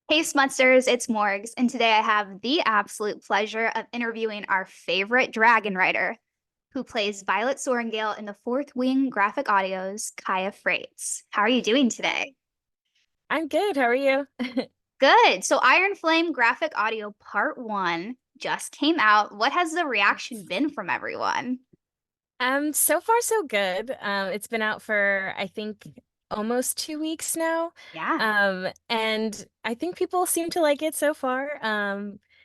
Hey Smutsters, it's Morgs, and today I have the absolute pleasure of interviewing our favorite dragon writer, who plays Violet Sorrengail in the Fourth Wing graphic audios, Khaya Fraites. How are you doing today? I'm good. How are you? Good. So Iron Flame graphic audio part one just came out. What has the reaction been from everyone? So far so good. It's been out for I think almost 2 weeks now. Yeah. And I think people seem to like it so far.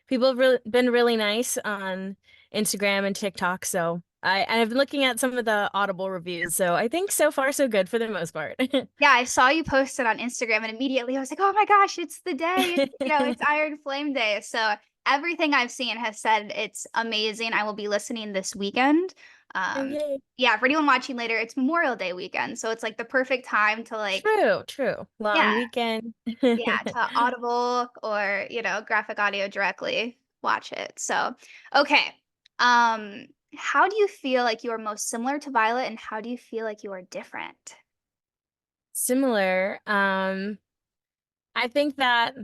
People have been really nice on Instagram and TikTok, so I've been looking at some of the Audible reviews, so I think so far so good for the most part. Yeah, I saw you post it on Instagram and immediately I was like, oh my gosh, it's the day. It's Iron Flame Day. So everything I've seen has said it's amazing. I will be listening this weekend. Oh, Um, yay. yeah, for anyone watching later, it's Memorial Day weekend. So it's like the perfect time to True, true. Long yeah, weekend. yeah, to Audible or, graphic audio directly watch it. So, okay. Um, how do you feel like you are most similar to Violet and how do you feel like you are different? Similar. I think that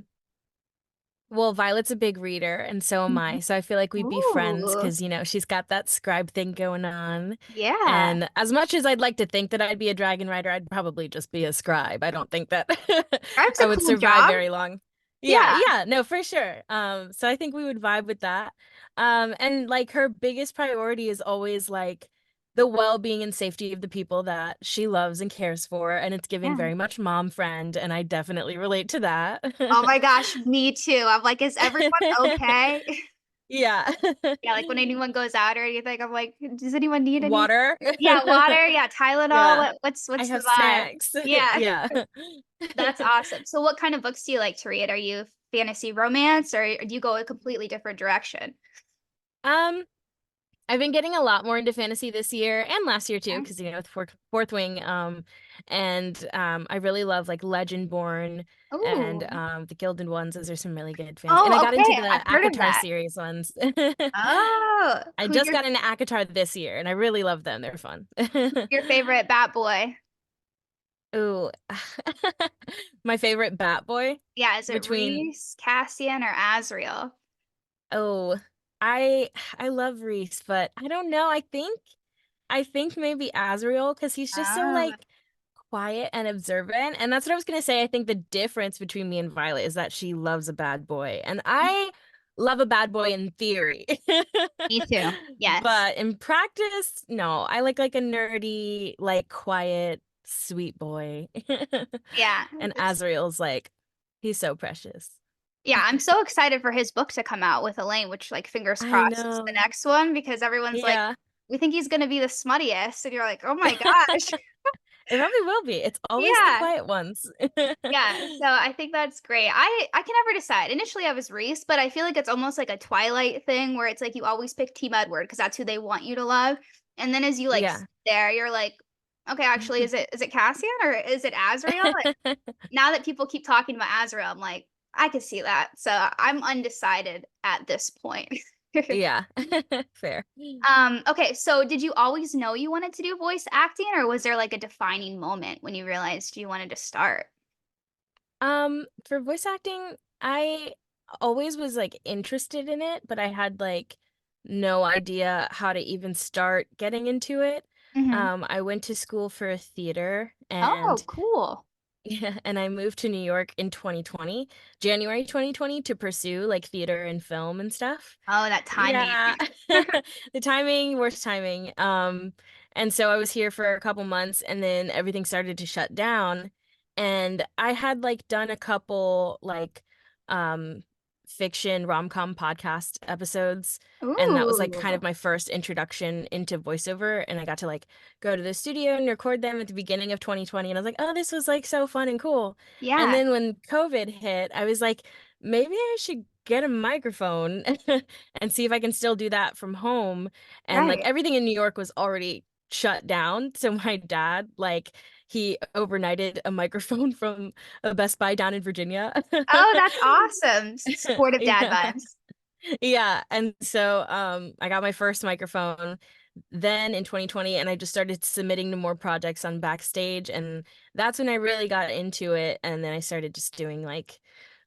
Well, Violet's a big reader, and so am Mhm. I. So I feel like we'd be friends Ooh. because, she's got that scribe thing going on. Yeah. And as much as I'd like to think that I'd be a dragon rider, I'd probably just be a scribe. I don't think that Scribe's I a would cool survive job. very long. Yeah, Yeah. yeah, no, for sure. So I think we would vibe with that. And like her biggest priority is always like the well-being and safety of the people that she loves and cares for, and it's giving Yeah. very much mom friend, and I definitely relate to that. Oh my gosh, me too. I'm like, is everyone okay? Yeah. Yeah, like when anyone goes out or anything, I'm like, does anyone need any? Water. Yeah, water. Yeah, Tylenol. Yeah. What's I the have vibe? snacks. Yeah, Yeah. that's awesome. So, what kind of books do you like to read? Are you fantasy romance, or do you go a completely different direction? Um, I've been getting a lot more into fantasy this year and last year too, Okay. because with fourth wing. And I really love like Legendborn and Ooh. the Gilded Ones. Those are some really good fantasy. And I Oh, got into okay. the I've heard of Akatar that. series ones. Oh, I who's just got into Akatar this year, and I really love them. They're fun. your favorite Bat Boy? Ooh, my favorite Bat Boy Yeah, is it between Reese, Cassian, or Azriel? Oh, I I love Reese, but I don't know. I think maybe Azriel because he's just so Ah, like quiet and observant. And that's what I was gonna say. I think the difference between me and Violet is that she loves a bad boy, and I love a bad boy in theory. me too. Yes. But in practice, no. I like a nerdy, like quiet, sweet boy. Yeah. And Azriel's like, he's so precious. Yeah, I'm so excited for his book to come out with Elaine, which like fingers I crossed is the know. next one because everyone's like, Yeah. we think he's gonna be the smuttiest, and you're like, oh my gosh. It probably will be. It's always the Yeah. quiet ones. Yeah. So I think that's great. I can never decide. Initially I was Reese, but I feel like it's almost like a Twilight thing where it's like you always pick Team Edward because that's who they want you to love. And then as you like sit Yeah. there, you're like, okay, actually, is it Cassian or is it Azrael? Now that people keep talking about Azrael, I'm like, I could see that. So I'm undecided at this point. Yeah. Fair. Okay, so did you always know you wanted to do voice acting, or was there like a defining moment when you realized you wanted to start? For voice acting, I always was like interested in it, but I had like no idea how to even start getting into it. Hmm. I went to school for theater Oh, and cool. yeah, and I moved to New York in 2020, January 2020 to pursue like theater and film and stuff. Oh, that timing. Yeah. The timing, worst timing. And so I was here for a couple months and then everything started to shut down. And I had like done a couple like um fiction rom-com podcast episodes. And that was like kind Ooh, of my first introduction into voiceover. And I got to like go to the studio and record them at the beginning of 2020. And I was like, oh, this was like so fun and cool. And yeah, then when COVID hit, I was like, maybe I should get a microphone and see if I can still do that from home. And like right. everything in New York was already shut down. So my dad, like, he overnighted a microphone from a Best Buy down in Virginia. Oh, that's awesome. Supportive dad Yeah. vibes. Yeah. And so I got my first microphone. then in 2020, and I just started submitting to more projects on Backstage, and that's when I really got into it. And then I started just doing like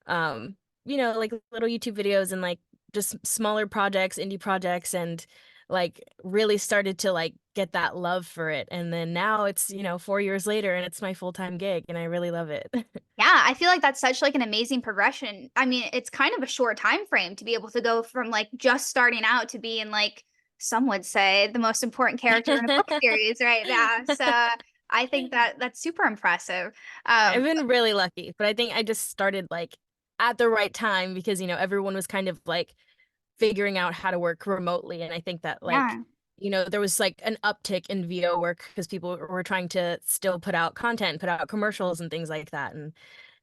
um like little YouTube videos and like just smaller projects, indie projects, and like really started to like get that love for it. And then now it's 4 years later and it's my full-time gig and I really love it. Yeah, I feel like that's such like an amazing progression. I mean, it's kind of a short time frame to be able to go from like just starting out to being like some would say the most important character in a book series right now. So I think that that's super impressive. I've Um, been really lucky, but I think I just started like at the right time because everyone was kind of like figuring out how to work remotely. And I think that like, yeah. there was like an uptick in VO work because people were trying to still put out content, put out commercials and things like that.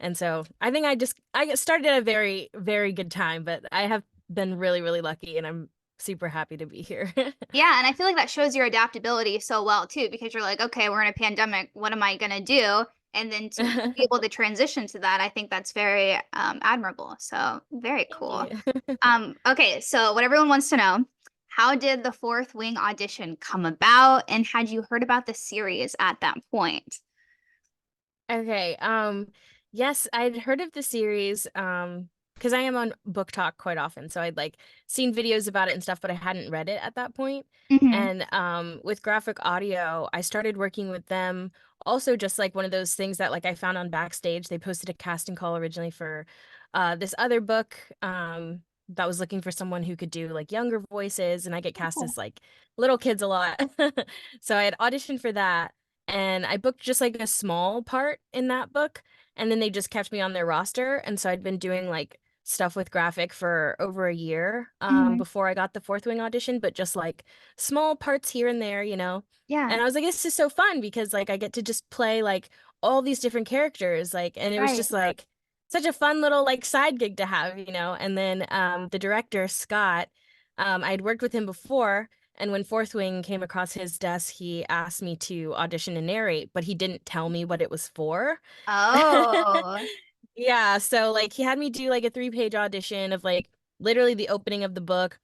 And so I think I started at a very, very good time, but I have been really, really lucky and I'm super happy to be here. Yeah, and I feel like that shows your adaptability so well too, because you're like, okay, we're in a pandemic. What am I gonna do? And then to be able to transition to that, I think that's very admirable. So very Thank cool. you. Okay, so what everyone wants to know, how did the Fourth Wing audition come about, and had you heard about the series at that point? Okay. Yes, I'd heard of the series, because I am on Book Talk quite often, so I'd like seen videos about it and stuff, but I hadn't read it at that point. Hmm. And with graphic audio, I started working with them also just like one of those things that like I found on Backstage. They posted a casting call originally for this other book that was looking for someone who could do like younger voices, and I get cast Cool. as like little kids a lot. So I had auditioned for that and I booked just like a small part in that book, and then they just kept me on their roster. And so I'd been doing like stuff with graphic for over a year Hmm. before I got the Fourth Wing audition, but just like small parts here and there. Yeah, And I was like, this is so fun because like I get to just play like all these different characters, like, and it was right. just like such a fun little like side gig to have. And then the director, Scott, I'd worked with him before. And when Fourth Wing came across his desk, he asked me to audition and narrate, but he didn't tell me what it was for. Oh, Yeah, so like he had me do like a 3-page audition of like literally the opening of the book.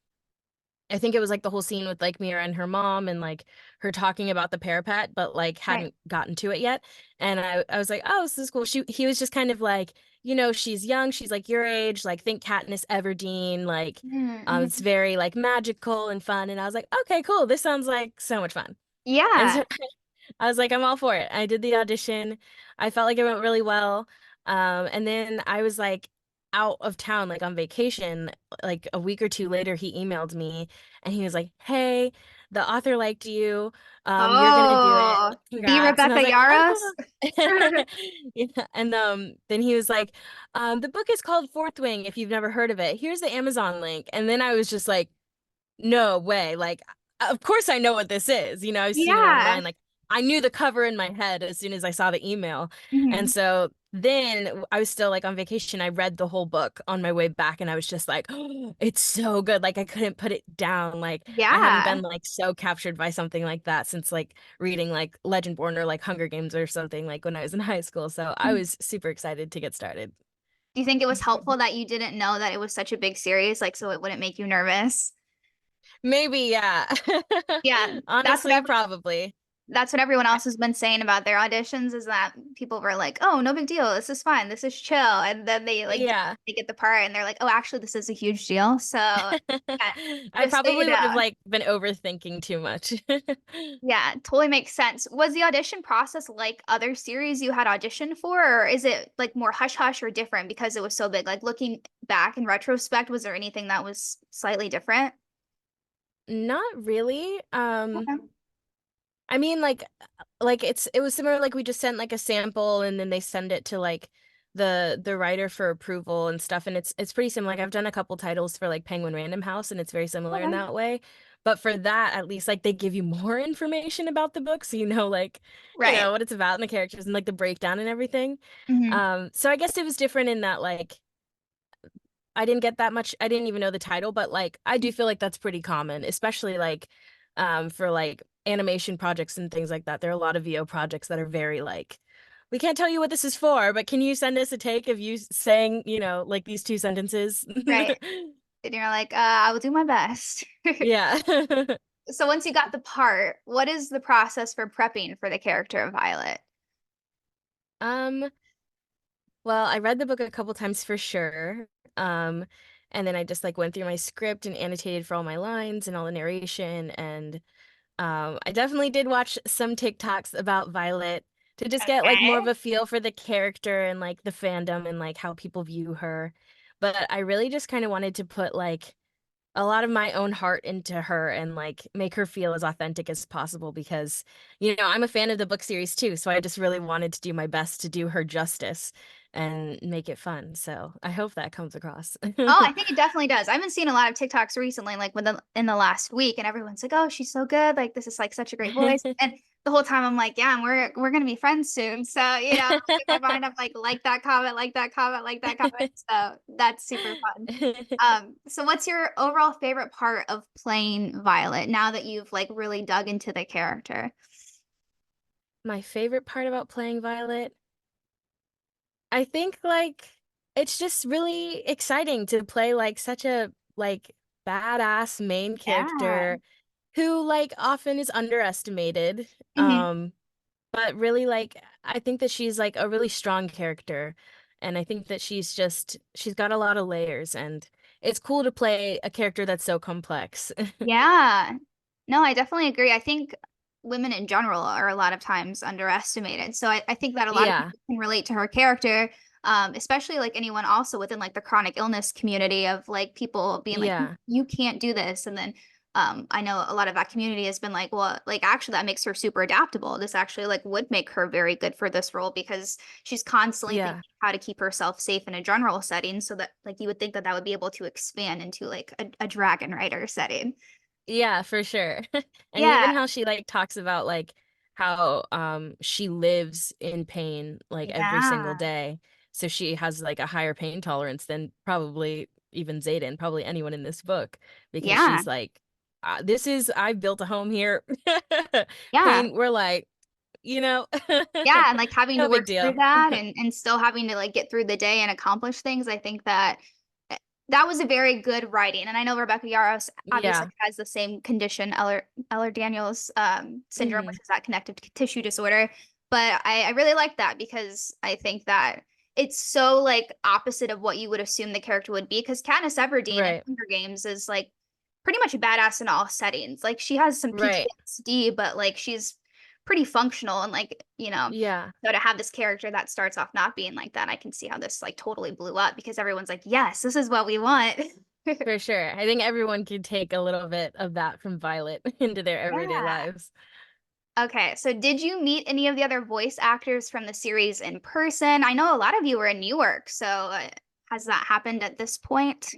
I think it was like the whole scene with like Mira and her mom and like her talking about the parapet, but like right. hadn't gotten to it yet. And I was like, oh, this is cool. He was just kind of like, she's young, she's like your age, like think Katniss Everdeen, like it's Mm-hmm. very like magical and fun. And I was like, okay, cool. This sounds like so much fun. And Yeah. so I was like, I'm all for it. I did the audition. I felt like it went really well. And then I was like out of town, like on vacation. Like a week or two later, he emailed me and he was like, hey, the author liked you. You're gonna do it. Oh, Like, the congrats. And I was Rebecca like, Yaros. oh. Yeah. And then he was like, the book is called Fourth Wing, if you've never heard of it. Here's the Amazon link. And then I was just like, no way. Like, of course I know what this is. I've seen it Yeah. online. Like, I knew the cover in my head as soon as I saw the email. And Hmm. so then I was still like on vacation. I read the whole book on my way back and I was just like, oh, it's so good. Like, I couldn't put it down. Like, I haven't Yeah. been like so captured by something like that since like reading like Legendborn or like Hunger Games or something like when I was in high school. So I Mhm. was super excited to get started. Do you think it was helpful that you didn't know that it was such a big series, like so it wouldn't make you nervous? Maybe, yeah. Yeah, Honestly, probably. that's what everyone else has been saying about their auditions is that people were like, "Oh, no big deal. This is fine. This is chill." And then Yeah. they get the part and they're like, "Oh, actually this is a huge deal." So, yeah, I just so you probably would have know. like been overthinking too much. Yeah, totally makes sense. Was the audition process like other series you had auditioned for, or is it like more hush hush or different because it was so big? Like looking back in retrospect, was there anything that was slightly different? Not really. Okay. I mean like it was similar, like we just sent like a sample and then they send it to like the writer for approval and stuff, and it's pretty similar. Like I've done a couple titles for like Penguin Random House and it's very similar in Okay. that way. But for that, at least like they give you more information about the book so like Right. what it's about and the characters and like the breakdown and everything. Hmm. So I guess it was different in that like I didn't get that much. I didn't even know the title, but like I do feel like that's pretty common, especially like for like animation projects and things like that. There are a lot of VO projects that are very like we can't tell you what this is for, but can you send us a take of you saying, like these two sentences? Right. And you're like, I will do my best. Yeah. So once you got the part, what is the process for prepping for the character of Violet? Um, well, I read the book a couple times for sure. Um, and then I just like went through my script and annotated for all my lines and all the narration. And I definitely did watch some TikToks about Violet to just get like more of Okay. a feel for the character and like the fandom and like how people view her. But I really just kind of wanted to put like a lot of my own heart into her and like make her feel as authentic as possible because, I'm a fan of the book series too. So I just really wanted to do my best to do her justice and make it fun. So I hope that comes across. Oh, I think it definitely does. I've been seeing a lot of TikToks recently, like in the last week, and everyone's like, "Oh, she's so good! Like this is like such a great voice." And the whole time I'm like, "Yeah, and we're gonna be friends soon." So in my mind, I'm like that comment, like that comment, like that comment. So that's super fun. So what's your overall favorite part of playing Violet now that you've like really dug into the character? My favorite part about playing Violet, I think like it's just really exciting to play like such a like badass main Yeah. character who like often is underestimated. Hmm. But really like I think that she's like a really strong character and I think that she's got a lot of layers and it's cool to play a character that's so complex. Yeah. No, I definitely agree. I think women in general are a lot of times underestimated. So I think that a lot of Yeah. people can relate to her character, especially like anyone also within like the chronic illness community of like people being like, Yeah. you can't do this. And then I know a lot of that community has been like, well, like actually that makes her super adaptable. This actually like would make her very good for this role because she's constantly thinking Yeah. how to keep herself safe in a general setting so that like you would think that that would be able to expand into like a dragon rider setting. Yeah, for sure. And Yeah, even how she like talks about like how she lives in pain like every single yeah, day. So she has like a higher pain tolerance than probably even Xaden, probably anyone in this book because yeah, she's like this is I built a home here. yeah, Pain, we're like, yeah, and like having to no big work through deal. that and still having to like get through the day and accomplish things. I think that that was a very good writing. And I know Rebecca Yarros obviously Yeah. has the same condition, Ehlers-Danlos syndrome, Hmm. which is that connective tissue disorder. But I really like that because I think that it's so like opposite of what you would assume the character would be. Because Katniss Everdeen in Right. Hunger Games is like pretty much a badass in all settings. Like she has some Right. PTSD, but like she's pretty functional and like, Yeah. so to have this character that starts off not being like that, I can see how this like totally blew up because everyone's like, yes, this is what we want. For sure. I think everyone could take a little bit of that from Violet into their everyday Yeah. lives. Okay, so did you meet any of the other voice actors from the series in person? I know a lot of you were in New York, so has that happened at this point?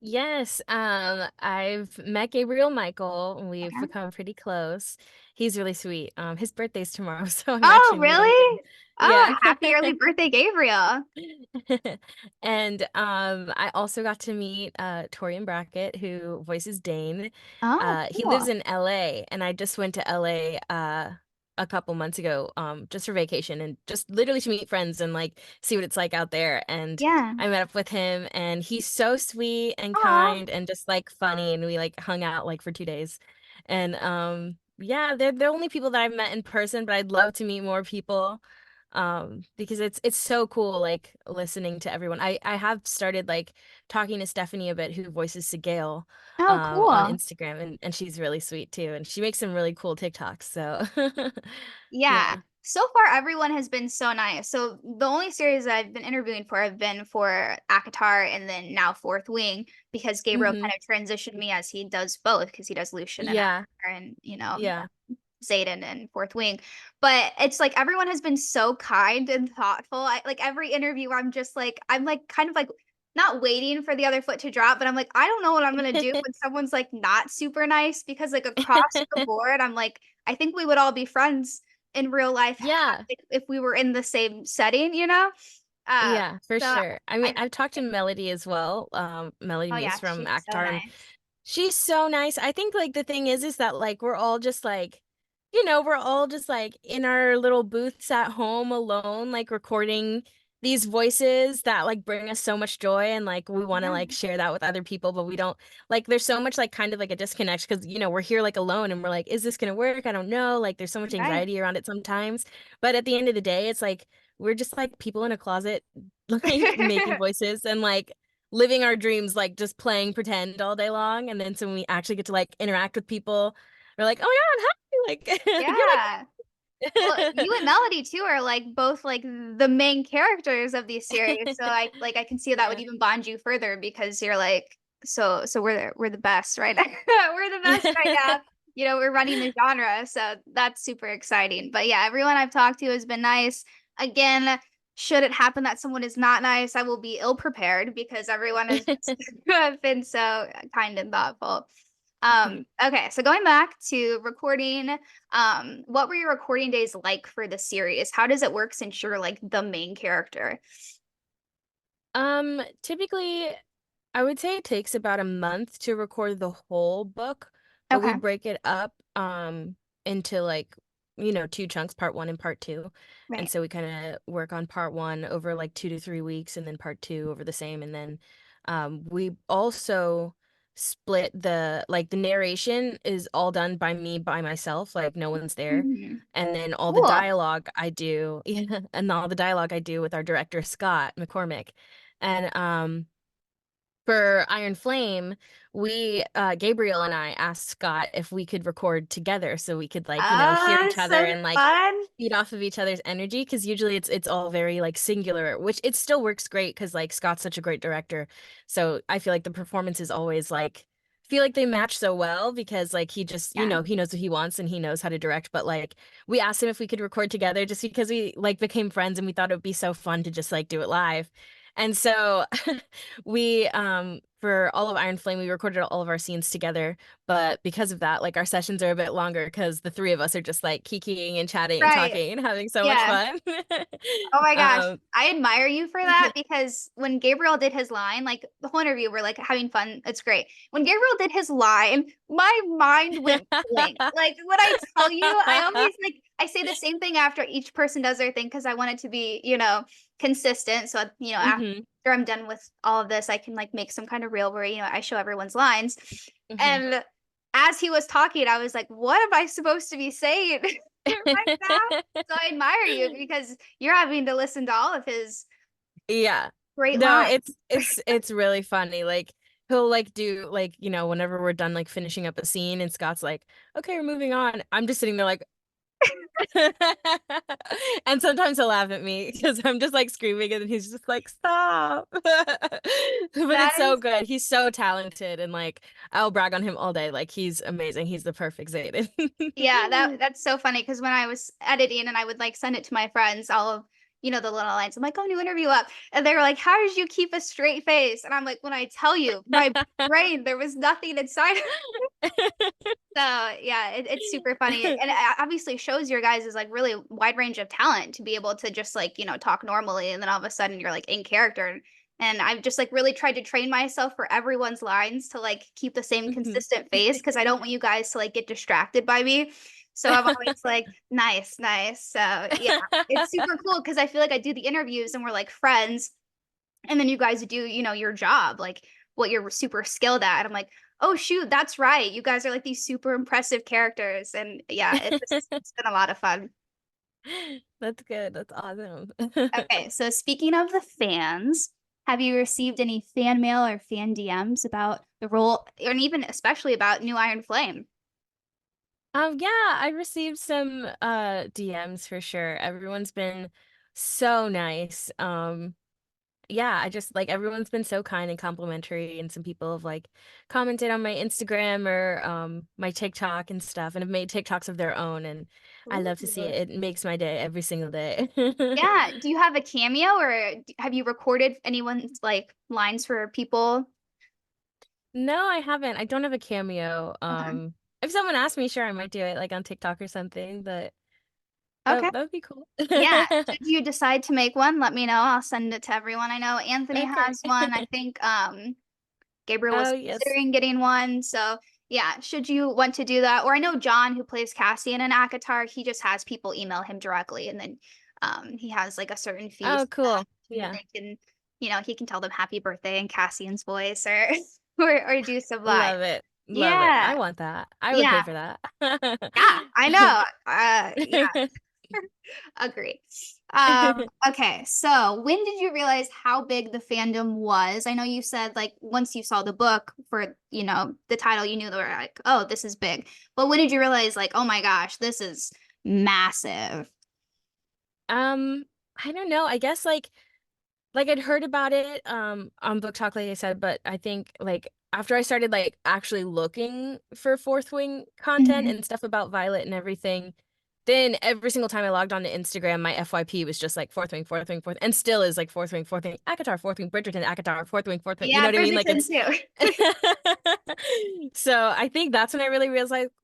Yes, I've met Gabriel Michael and we've Okay. become pretty close. He's really sweet. His birthday's tomorrow, so I'm Oh, actually meeting him. really? Oh, Yeah. happy early birthday, Gabriel. And I also got to meet Torian Brackett, who voices Dane. Oh, He lives cool. in LA, and I just went to LA a couple months ago, just for vacation and just literally to meet friends and like see what it's like out there. And Yeah. I met up with him, and he's so sweet and Oh, kind and just like funny, and we like hung out like for 2 days. And yeah, they're the only people that I've met in person, but I'd love to meet more people because it's so cool like listening to everyone. I have started like talking to Stephanie a bit who voices Sigale oh, on cool. Instagram and she's really sweet too and she makes some really cool TikToks so Yeah. yeah. So far, everyone has been so nice. So the only series I've been interviewing for have been for ACOTAR and then now Fourth Wing because Gabriel Hmm. kind of transitioned me as he does both because he does Lucian and Yeah. ACOTAR and, Yeah. Xaden and Fourth Wing. But it's like everyone has been so kind and thoughtful. I like every interview, I'm like kind of like not waiting for the other foot to drop, but I'm like, I don't know what I'm gonna do when someone's like not super nice because like across the board, I'm like, I think we would all be friends in real life Yeah. like, if we were in the same setting. Uh, Yeah, for so sure. I mean, I I've talked to Melody as well, Melody oh Muse yeah, from she's so Actar, and nice. she's so nice. I think like the thing is that like we're all just like, we're all just like in our little booths at home alone, like recording these voices that like bring us so much joy, and like we want to Yeah, like share that with other people, but we don't, like there's so much like kind of like a disconnect because we're here like alone and we're like, is this gonna work? I don't know. Like there's so much right. anxiety around it sometimes. But at the end of the day, it's like we're just like people in a closet like making voices and like living our dreams, like just playing pretend all day long. And then so when we actually get to like interact with people, we're like, oh my God, hi. Like you're Yeah. Well, you and my Melody too are like both like the main characters of these series. So I can see that would yeah. even bond you further because you're like so we're the best right now. We're the best right now. We're running the genre, so that's super exciting. But yeah, everyone I've talked to has been nice. Again, should it happen that someone is not nice, I will be ill prepared because everyone has been so kind and thoughtful. Okay, so going back to recording, what were your recording days like for the series? How does it work since you're like the main character? Typically, I would say it takes about a month to record the whole book, but we Okay. break it up into like, two chunks, part one and part two. And Right. so we kind of work on part one over like 2 to 3 weeks and then part two over the same. And then we also split the narration is all done by me by myself, like no one's there. Mhm. And then all the Cool. dialogue I do, yeah, and all the dialogue I do with our director, Scott McCormick. And for Iron Flame, we Gabriel and I asked Scott if we could record together so we could like, hear Ah, each other so and like fun. feed off of each other's energy because usually it's all very like singular, which it still works great because like Scott's such a great director. So I feel like the performance is always like feel like they match so well because like he just, Yeah. he knows what he wants and he knows how to direct. But like we asked him if we could record together just because we like became friends and we thought it would be so fun to just like do it live. And so we for all of Iron Flame we recorded all of our scenes together, but because of that like our sessions are a bit longer because the three of us are just like kikiing and chatting and Right. talking and having so much Yeah. fun. Oh my gosh. um I admire you for that because when Gabriel did his line, like the whole interview, we're like having fun. It's great. When Gabriel did his line, my mind went blank. Like when I tell you, I always like I say the same thing after each person does their thing because I want it to be, consistent. So, after hmm I'm done with all of this, I can like make some kind of reel where, I show everyone's lines. hmm And as he was talking, I was like, what am I supposed to be saying right now? So I admire you because you're having to listen to all of his Yeah. great No, lines. it's really funny. Like he'll like do like, whenever we're done like finishing up a scene and Scott's like, "Okay, we're moving on." I'm just sitting there like and sometimes he'll laugh at me because I'm just like screaming and he's just like, "Stop." But That it's so is, good. He's so talented and like I'll brag on him all day. Like he's amazing. He's the perfect Zayden. yeah, that's so funny because when I was editing and I would like send it to my friends, all of the little lines. I'm like, oh, new interview up. And they were like, how did you keep a straight face? And I'm like, when I tell you, my brain, there was nothing inside. So yeah, it's super funny, and it obviously shows your guys' like really wide range of talent to be able to just like talk normally, and then all of a sudden you're like in character. And I've just like really tried to train myself for everyone's lines to like keep the same Mhm. consistent face because I don't want you guys to like get distracted by me. So I'm always like, nice, nice. So yeah, it's super cool because I feel like I do the interviews and we're like friends, and then you guys do, your job, like what you're super skilled at. I'm like, oh shoot, that's right. You guys are like these super impressive characters. And yeah, it's been a lot of fun. That's good. That's awesome. Okay, so speaking of the fans, have you received any fan mail or fan DMs about the role, and even especially about New Iron Flame? Yeah, I received some DMs for sure. Everyone's been so nice. Yeah, I just like everyone's been so kind and complimentary and some people have like commented on my Instagram or my TikTok and stuff and have made TikToks of their own and I love to see Ooh. it. It makes my day every single day. Yeah. Do you have a cameo or have you recorded anyone's like lines for people? No, I haven't. I don't have a cameo. Okay. If someone asked me, sure, I might do it like on TikTok or something, but Okay. that would be cool. Yeah. Should you decide to make one, let me know. I'll send it to everyone. I know Anthony Okay. has one. I think Gabriel Oh, was yes. considering getting one. So yeah, should you want to do that? Or I know John, who plays Cassian in Akatar, he just has people email him directly and then he has like a certain fee Oh, for cool. and Yeah. they can, he can tell them happy birthday in Cassian's voice or or do some line. Love it. Love it. Yeah. I want that. I would pay Yeah. for that. Yeah, I know. Yeah, agree. Okay, so when did you realize how big the fandom was? I know you said like once you saw the book for, the title, you knew they were like, oh, this is big. But when did you realize like, oh my gosh, this is massive? Um, I don't know. I guess like I'd heard about it on Book Talk, like I said, but I think like after I started like actually looking for Fourth Wing content Mhm. and stuff about Violet and everything, then every single time I logged on to Instagram, my FYP was just like Fourth Wing, Fourth Wing, Fourth, and still is like Fourth Wing, ACOTAR, Fourth Wing, Bridgerton, ACOTAR, Fourth Wing, Fourth Wing. You know Yeah, what I mean? Like Bridgerton it's too. so I think that's when I really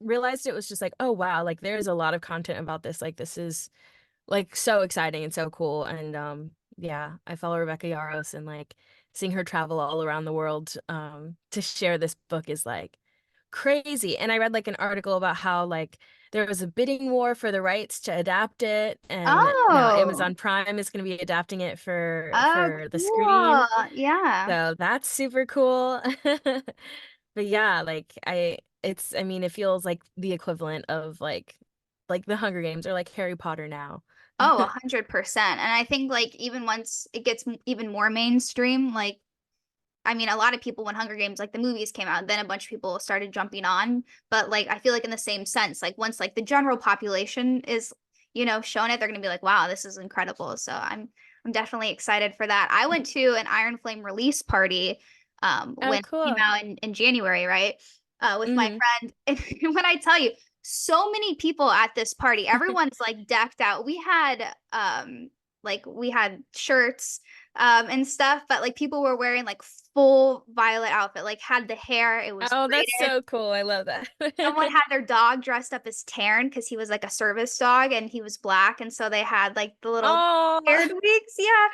realized it was just like, oh wow, like there's a lot of content about this. Like this is like so exciting and so cool. And yeah, I follow Rebecca Yarros and like seeing her travel all around the world to share this book is like crazy. And I read like an article about how like there was a bidding war for the rights to adapt it, and now Oh, Amazon Prime is going to be adapting it oh, for the screen. cool. Yeah. So that's super cool. But yeah, like I mean it feels like the equivalent of like the Hunger Games or like Harry Potter now. Oh, 100%. And I think like even once it gets even more mainstream, like I mean, a lot of people when Hunger Games, like the movies came out, then a bunch of people started jumping on. But like I feel like in the same sense, like once like the general population is, shown it, they're gonna be like, wow, this is incredible. So I'm definitely excited for that. I went to an Iron Flame release party Oh, when it came cool. out in January, right? With my Hmm. friend. And when I tell you, so many people at this party, everyone's like decked out. We had shirts and stuff, but like people were wearing like full Violet outfit, like had the hair, it was Oh, that's braided. so cool. I love that. Someone had their dog dressed up as Taryn because he was like a service dog and he was black, and so they had like the little Oh, haired wigs. Yeah,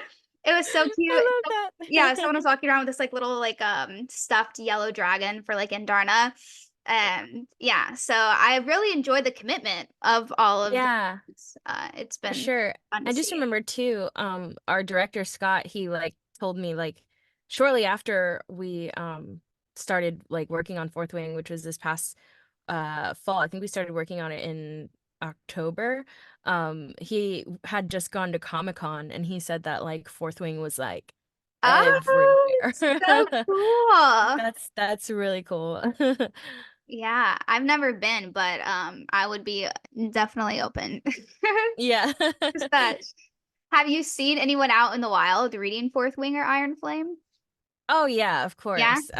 it was so cute. I love Yeah, someone that. was walking around with this like little like stuffed yellow dragon for like Indarna. And yeah, so I really enjoyed the commitment of all of the Yeah, it's for been sure. fun to I just see. remember too, our director Scott, he like told me like shortly after we started like working on Fourth Wing, which was this past fall. I think we started working on it in October. He had just gone to Comic-Con and he said that like Fourth Wing was like Oh, everywhere. so cool. That's really cool. Yeah, I've never been, but I would be definitely open. Yeah. Just that. Have you seen anyone out in the wild reading Fourth Wing or Iron Flame? Oh yeah, of Yeah. course.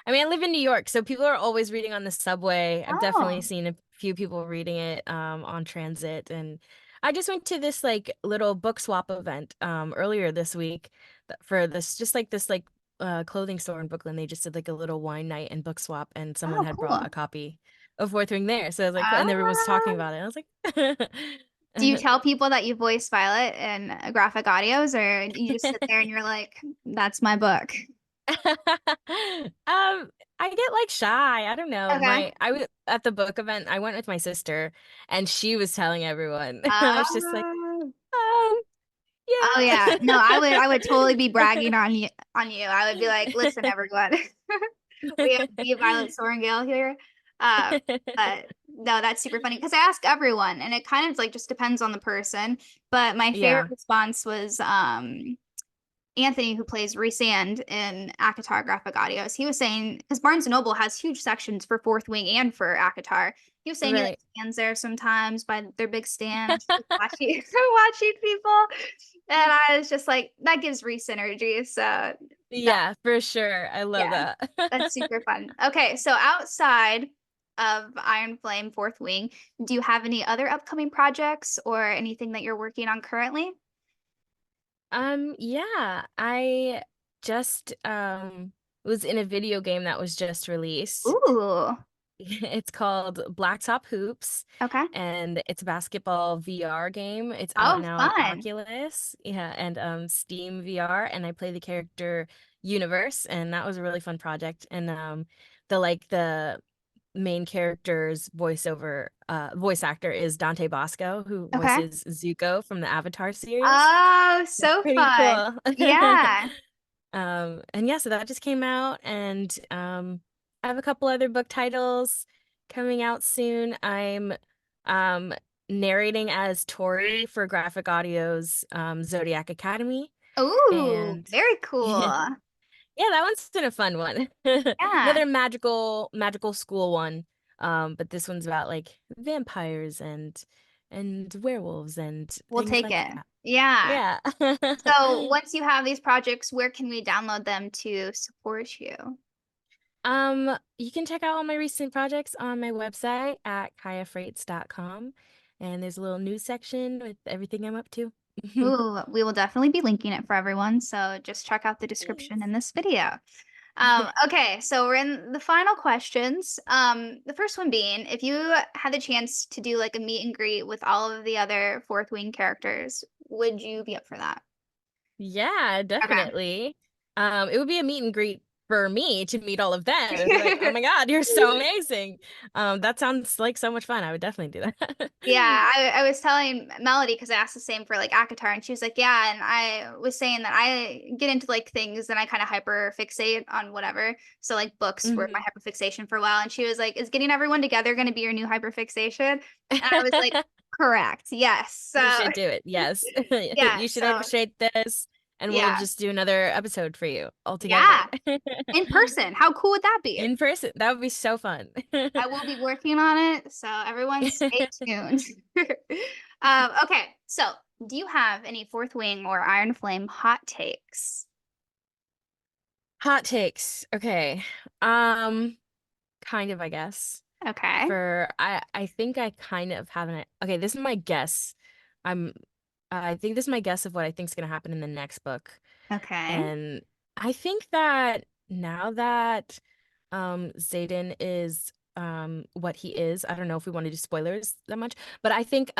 I mean, I live in New York, so people are always reading on the subway. I've definitely Oh. seen a few people reading it on transit, and I just went to this like little book swap event earlier this week for this just like this like clothing store in Brooklyn. They just did like a little wine night and book swap, and someone Oh, had brought cool. a copy of Fourth Wing there. So I was like, and everyone was talking Ah. about it. I was Do you like, tell people that you voice Violet in graphic audios, or you just sit there and you're like, "That's my book." I get like shy. I don't know. Okay. I was at the book event. I went with my sister and she was telling everyone. I was just like, Oh. um, Oh yeah. No, I would totally be yeah. bragging on you. I would be like, listen, everyone. We have the Violet Sorrengail here. Uh, but no, that's super funny because I ask everyone and it kind of like just depends on the person. But my favorite Yeah, response was Anthony, who plays Rhysand in ACOTAR graphic audios. He was saying, because Barnes& and Noble has huge sections for Fourth Wing and for ACOTAR. He was saying he like right. stands there sometimes by their big stands, watching watching people. And I was just like, that gives Rhys energy. So that, Yeah, for sure. I love yeah, that. that's super fun. Okay, so outside of Iron Flame Fourth Wing, do you have any other upcoming projects or anything that you're working on currently? Yeah, I just was in a video game that was just released. Ooh, It's called Blacktop Hoops, okay. and it's a basketball VR game. It's out Oh, now on fun. Oculus, yeah, and Steam VR, and I play the character Universe, and that was a really fun project. And the main character's voice actor is Dante Bosco, who Okay. voices Zuko from the Avatar series. Oh, so Pretty fun. cool. Yeah. And yeah, so that just came out, and I have a couple other book titles coming out soon. I'm um narrating as Tori for Graphic Audio's Zodiac Academy, Ooh, and very cool. yeah, that one's been a fun one. Yeah, Another magical school one. But this one's about like vampires and werewolves and we'll things take like it. that. Yeah. Yeah. So once you have these projects, where can we download them to support you? You can check out all my recent projects on my website at khayafraites.com. And there's a little news section with everything I'm up to. Ooh, we will definitely be linking it for everyone. So just check out the description Thanks. in this video. Okay, so we're in the final questions. The first one being, if you had the chance to do like a meet and greet with all of the other Fourth Wing characters, would you be up for that? Yeah, definitely. It would be a meet and greet for me to meet all of them. It'd be like, oh Okay. my God, you're so amazing. That sounds like so much fun. I would definitely do that. Yeah, I was telling Melody because I asked the same for like Akatar, and she was like, "Yeah," and I was saying that I get into like things and I kind of hyper fixate on whatever. So like books were my Mhm. hyper fixation for a while, and she was like, "Is getting everyone together going to be your new hyper fixation?" And I was like, "Correct, yes." You So should do it. Yes. yeah, You should so orchestrate this, and we'll yeah, just do another episode for you all together. yeah, in person. How cool would that be? In person. That would be so fun. I will be working on it, so everyone stay tuned. Okay, so do you have any Fourth Wing or Iron Flame hot takes? Hot takes. Okay. Um, kind of, I guess. Okay, I think I kind of have an okay, this is my guess. I'm I think this is my guess of what I think is gonna happen in the next book. okay. And I think that now that Xaden is what he is, I don't know if we want to do spoilers that much, but I think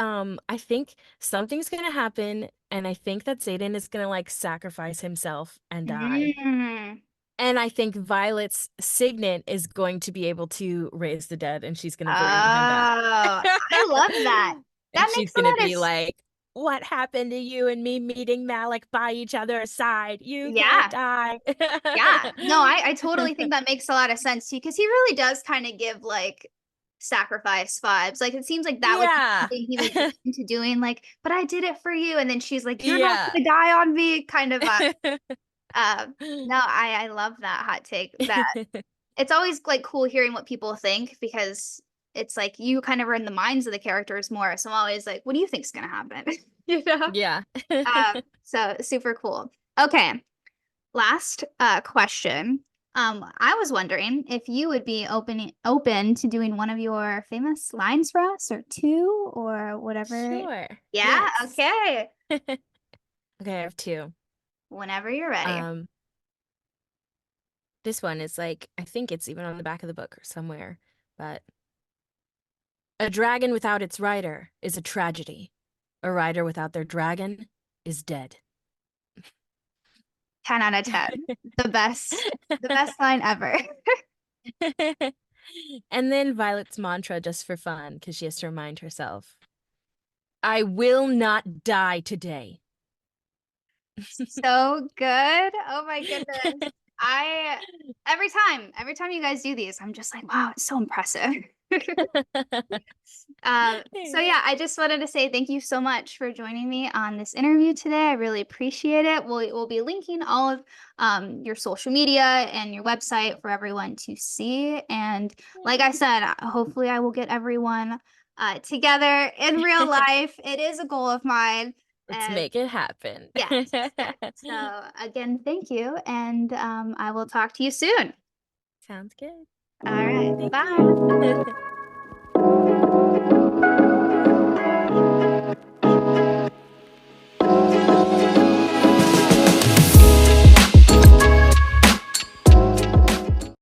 something's gonna happen, and I think that Xaden is gonna like sacrifice himself and die. Mm. And I think Violet's signet is going to be able to raise the dead, and she's going Oh, to bring him back. I love that. And That she's makes a going to lot of be like, what happened to you and me meeting Malik by each other's side? You can't yeah, die. yeah. No, I totally think that makes a lot of sense too, because he really does kind of give like sacrifice vibes. Like it seems like that would be Yeah. something he would get into doing, like, but I did it for you. And then she's like, you're not Yeah. gonna die on me, kind of uh no, I love that hot take. That it's always like cool hearing what people think because it's like you kind of are in the minds of the characters more. So I'm always like, what do you think's gonna happen? You know? Yeah. So super cool. Okay, last question. I was wondering if you would be open to doing one of your famous lines for us, or two, or whatever. Sure. Yeah, Yes. okay. Okay, I have two. Whenever you're ready. Um, this one is like, I think it's even on the back of the book or somewhere, but a dragon without its rider is a tragedy. A rider without their dragon is dead. 10 out of 10. The best line ever. And then Violet's mantra just for fun, because she has to remind herself, I will not die today. So good. Oh my goodness. I every time you guys do these, I'm just like, wow, it's so impressive. So Thanks. yeah, I just wanted to say thank you so much for joining me on this interview today. I really appreciate it. We'll be linking all of your social media and your website for everyone to see. And like I said, hopefully I will get everyone together in real life. It is a goal of mine. Let's And make it happen. yes, yes. So again, thank you, and I will talk to you soon. Sounds good. All right, Thank bye. you.